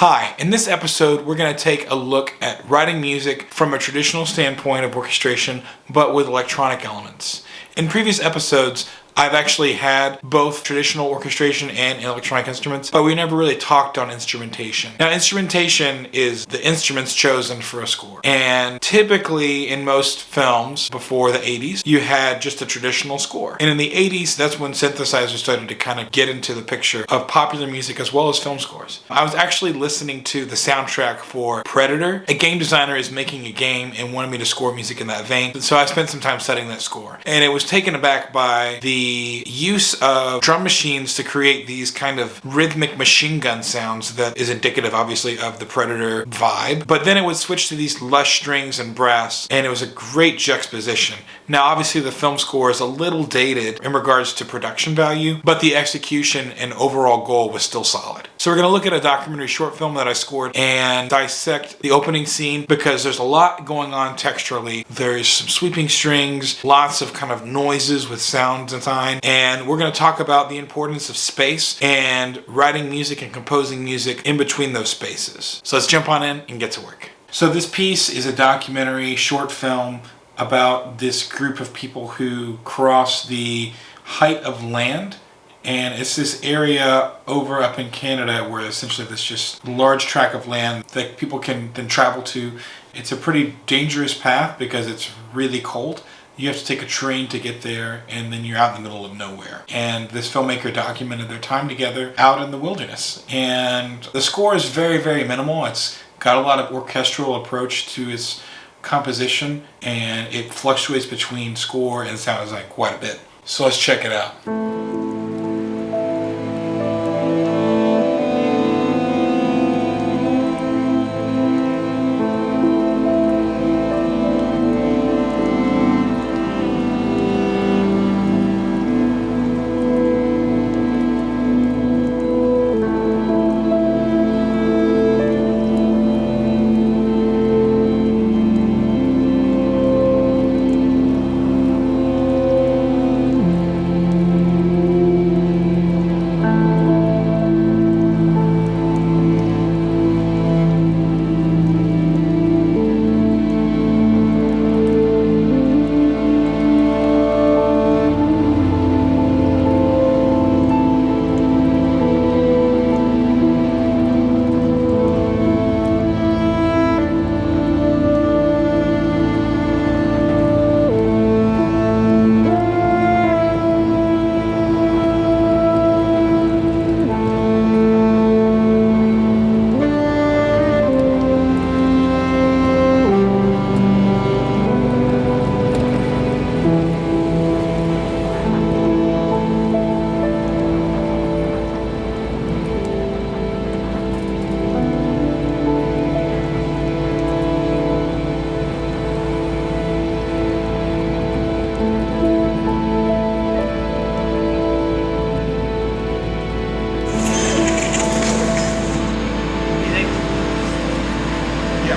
Hi, in this episode we're going to take a look at writing music from a traditional standpoint of orchestration, but with electronic elements. In previous episodes, I've actually had both traditional orchestration and electronic instruments, but we never really talked on instrumentation. Now, instrumentation is the instruments chosen for a score. And typically in most films before the 80s, you had just a traditional score. And in the 80s, that's when synthesizers started to kind of get into the picture of popular music as well as film scores. I was actually listening to the soundtrack for Predator. A game designer is making a game and wanted me to score music in that vein. So I spent some time studying that score. And it was taken aback by the use of drum machines to create these kind of rhythmic machine gun sounds that is indicative, obviously, of the Predator vibe. But then it would switch to these lush strings and brass, and it was a great juxtaposition. Now, obviously, the film score is a little dated in regards to production value, but the execution and overall goal was still solid. So we're going to look at a documentary short film that I scored and dissect the opening scene because there's a lot going on texturally. There's some sweeping strings, lots of kind of noises with sound design, and we're going to talk about the importance of space and writing music and composing music in between those spaces. So let's jump on in and get to work. So this piece is a documentary short film about this group of people who cross the height of land. And it's this area over up in Canada where essentially there's just a large tract of land that people can then travel to. It's a pretty dangerous path because it's really cold. You have to take a train to get there, and then you're out in the middle of nowhere. And this filmmaker documented their time together out in the wilderness. And the score is very, very minimal. It's got a lot of orchestral approach to its composition, and it fluctuates between score and sound design quite a bit. So let's check it out.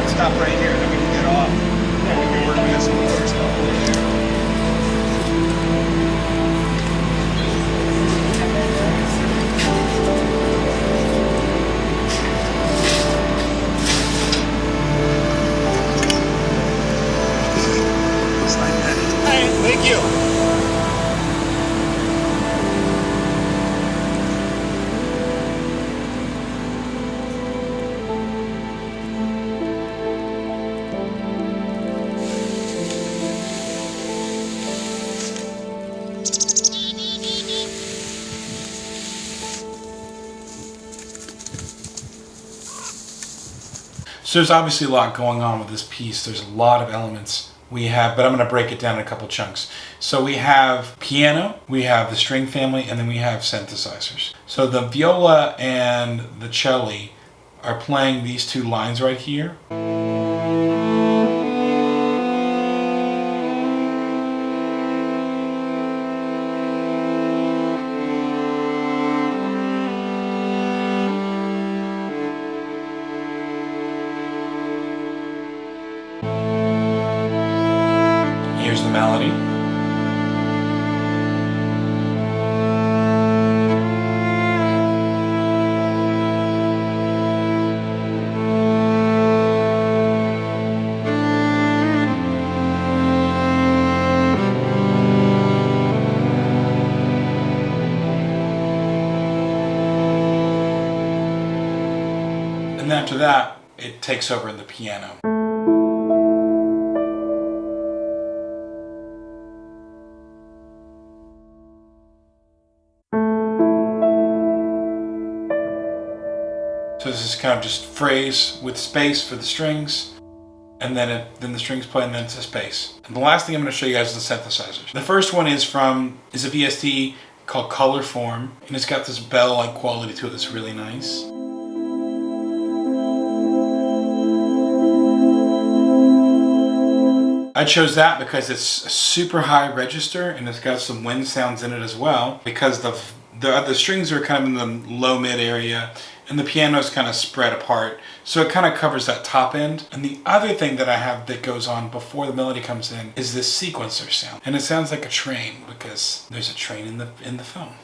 Stop right here, then we can get off. Then we can work with this motor stuff over here. Just like that. All right, thank you. So there's obviously a lot going on with this piece. There's a lot of elements we have, but I'm going to break it down in a couple chunks. So we have piano, we have the string family, and then we have synthesizers. So the viola and the cello are playing these two lines right here. Here's the melody. And then after that, it takes over in the piano. So this is kind of just phrase with space for the strings, and then the strings play, and then it's a space. And the last thing I'm going to show you guys is the synthesizers. The first one is a VST called Colourform, and it's got this bell-like quality to it that's really nice. I chose that because it's a super high register and it's got some wind sounds in it as well, because the strings are kind of in the low mid area and the piano is kind of spread apart, so it kind of covers that top end. And the other thing that I have that goes on before the melody comes in is this sequencer sound, and it sounds like a train because there's a train in the film.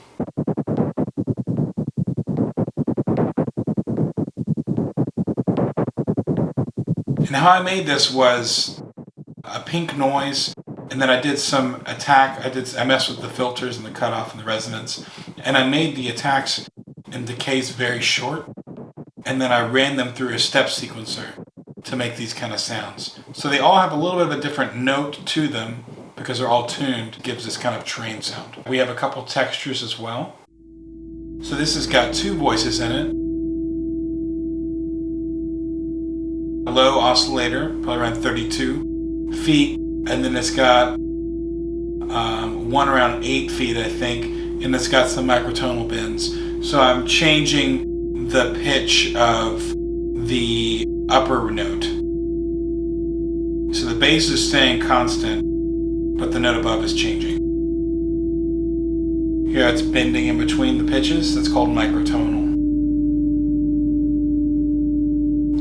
And how I made this was a pink noise, and then I did some attack. I messed with the filters and the cutoff and the resonance, and I made the attacks and decays very short, and then I ran them through a step sequencer to make these kind of sounds. So they all have a little bit of a different note to them because they're all tuned. It gives this kind of train sound. We have a couple textures as well. So this has got 2 voices in it. A low oscillator, probably around 32 feet, and then it's got one around 8 feet, I think, and it's got some microtonal bends. So I'm changing the pitch of the upper note. So the bass is staying constant, but the note above is changing. Here it's bending in between the pitches. That's called microtonal.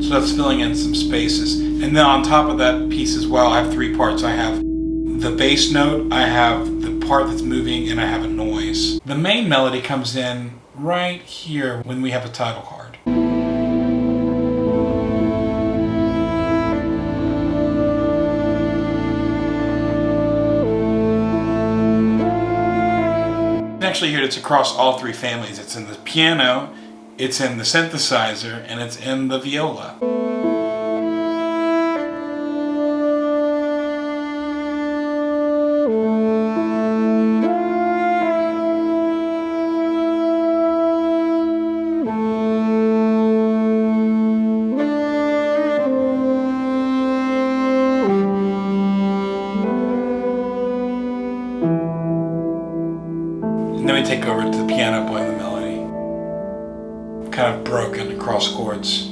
So that's filling in some spaces. And then on top of that piece as well, I have 3 parts. I have the bass note, I have the part that's moving, and I have a noise. The main melody comes in right here when we have a title card. Actually here it's across all 3 families. It's in the piano, it's in the synthesizer, and it's in the viola. And then we take over to the piano playing the melody. Kind of broken across chords.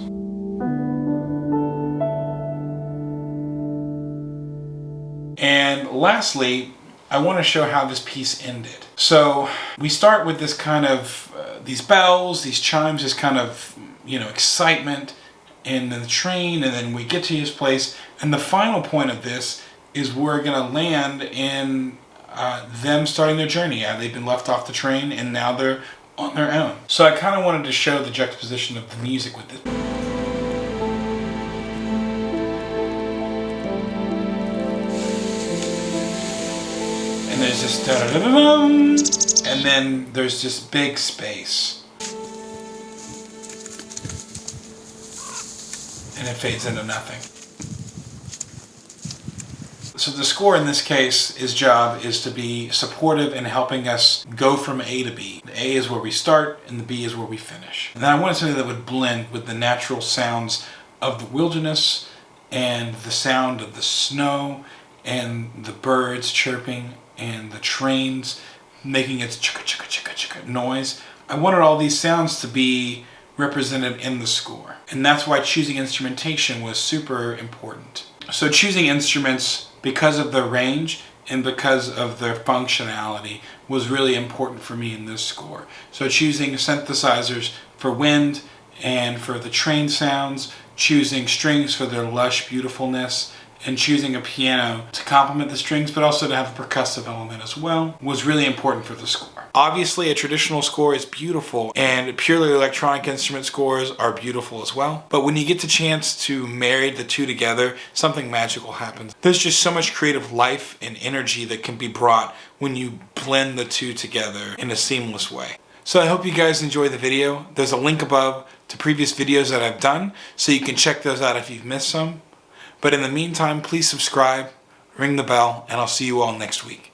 And lastly, I want to show how this piece ended. So we start with this kind of, these bells, these chimes, this kind of, excitement in the train, and then we get to his place. And the final point of this is we're going to land in them starting their journey. They've been left off the train and now they're on their own. So I kind of wanted to show the juxtaposition of the music with it. And there's this da-da-da-da-dum, and then there's this big space. And it fades into nothing. So the score in this case, his job is to be supportive in helping us go from A to B. The A is where we start and the B is where we finish. And then I wanted something that would blend with the natural sounds of the wilderness and the sound of the snow and the birds chirping and the trains making its chicka chicka chicka chicka noise. I wanted all these sounds to be represented in the score. And that's why choosing instrumentation was super important. So choosing instruments, because of their range and because of their functionality, was really important for me in this score. So choosing synthesizers for wind and for the train sounds, choosing strings for their lush beautifulness, and choosing a piano to complement the strings but also to have a percussive element as well was really important for the score. Obviously a traditional score is beautiful and purely electronic instrument scores are beautiful as well, but when you get the chance to marry the two together, something magical happens. There's just so much creative life and energy that can be brought when you blend the two together in a seamless way. So I hope you guys enjoy the video. There's a link above to previous videos that I've done, so you can check those out if you've missed some. But in the meantime, please subscribe, ring the bell, and I'll see you all next week.